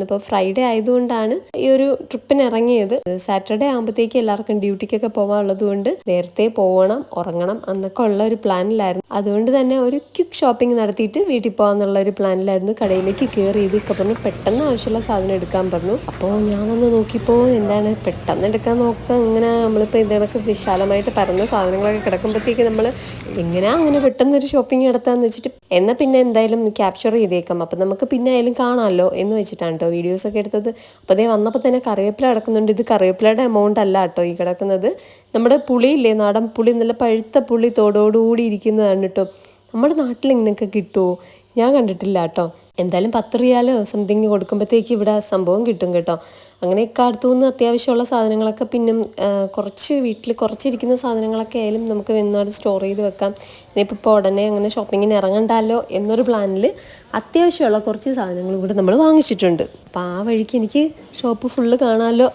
ഇന്നിപ്പോൾ ഫ്രൈഡേ ആയതുകൊണ്ടാണ് ഈ ഒരു ട്രിപ്പിന് ഇറങ്ങിയത്. സാറ്റർഡേ ആകുമ്പോഴത്തേക്ക് എല്ലാവർക്കും ഡ്യൂട്ടിക്കൊക്കെ പോകാനുള്ളത് കൊണ്ട് നേരത്തെ പോകണം, ഉറങ്ങണം എന്നൊക്കെ ഉള്ള ഒരു പ്ലാനിലായിരുന്നു. അതുകൊണ്ട് തന്നെ ഒരു ക്വിക്ക് ഷോപ്പിംഗ് നടത്തിയിട്ട് വീട്ടിൽ പോകാമെന്നുള്ള ഒരു പ്ലാനിലായിരുന്നു. കടയിലേക്ക് കയറി ഇതൊക്കെ പറഞ്ഞു പെട്ടെന്ന് ആവശ്യമുള്ള സാധനം എടുക്കാൻ പറഞ്ഞു. അപ്പോൾ ഞാൻ വന്ന് നോക്കിയപ്പോൾ എന്താണ് പെട്ടെന്ന് എടുക്കാൻ നോക്കുക, ഇങ്ങനെ നമ്മളിപ്പോൾ ഇതിനൊക്കെ വിശാലമായിട്ട് പരന്ന സാധനങ്ങളൊക്കെ കിടക്കുമ്പോഴത്തേക്ക് നമ്മൾ എങ്ങനെയാ അങ്ങനെ പെട്ടെന്നൊരു ഷോപ്പിംഗ് നടത്താമെന്ന് വെച്ചിട്ട് എന്നാൽ പിന്നെ എന്തായാലും ക്യാപ്ചർ ചെയ്തേക്കാം, അപ്പം നമുക്ക് പിന്നെ ആയാലും കാണാമല്ലോ എന്ന് വെച്ചിട്ടാണ് കേട്ടോ വീഡിയോസൊക്കെ എടുത്തത്. അപ്പോൾ അതേ വന്നപ്പോൾ തന്നെ കറിവേപ്പില കിടക്കുന്നുണ്ട്. ഇത് കറിവേപ്പിലയുടെ എമൗണ്ട് അല്ല കേട്ടോ ഈ കിടക്കുന്നത്, നമ്മുടെ പുളിയില്ലേ, നാടൻ പുളി, നല്ല പഴുത്ത പുളി തോടോടുകൂടി ഇരിക്കുന്നതാണ് കേട്ടോ. നമ്മുടെ നാട്ടിൽ ഇങ്ങനെയൊക്കെ കിട്ടുമോ? ഞാൻ കണ്ടിട്ടില്ല കേട്ടോ. എന്തായാലും 10 റിയാലോ സംതിങ് കൊടുക്കുമ്പോഴത്തേക്ക് ഇവിടെ സംഭവം കിട്ടും കേട്ടോ. അങ്ങനെയൊക്കെ അടുത്തുനിന്ന് അത്യാവശ്യമുള്ള സാധനങ്ങളൊക്കെ പിന്നെ കുറച്ച് വീട്ടിൽ കുറച്ചിരിക്കുന്ന സാധനങ്ങളൊക്കെ ആയാലും നമുക്ക് വന്നാട് സ്റ്റോർ ചെയ്ത് വെക്കാം. ഇനിയിപ്പോൾ ഉടനെ അങ്ങനെ ഷോപ്പിങ്ങിന് ഇറങ്ങണ്ടല്ലോ എന്നൊരു പ്ലാനിൽ അത്യാവശ്യമുള്ള കുറച്ച് സാധനങ്ങൾ കൂടെ നമ്മൾ വാങ്ങിച്ചിട്ടുണ്ട്. അപ്പോൾ ആ വഴിക്ക് എനിക്ക് ഷോപ്പ് ഫുള്ള് കാണാമല്ലോ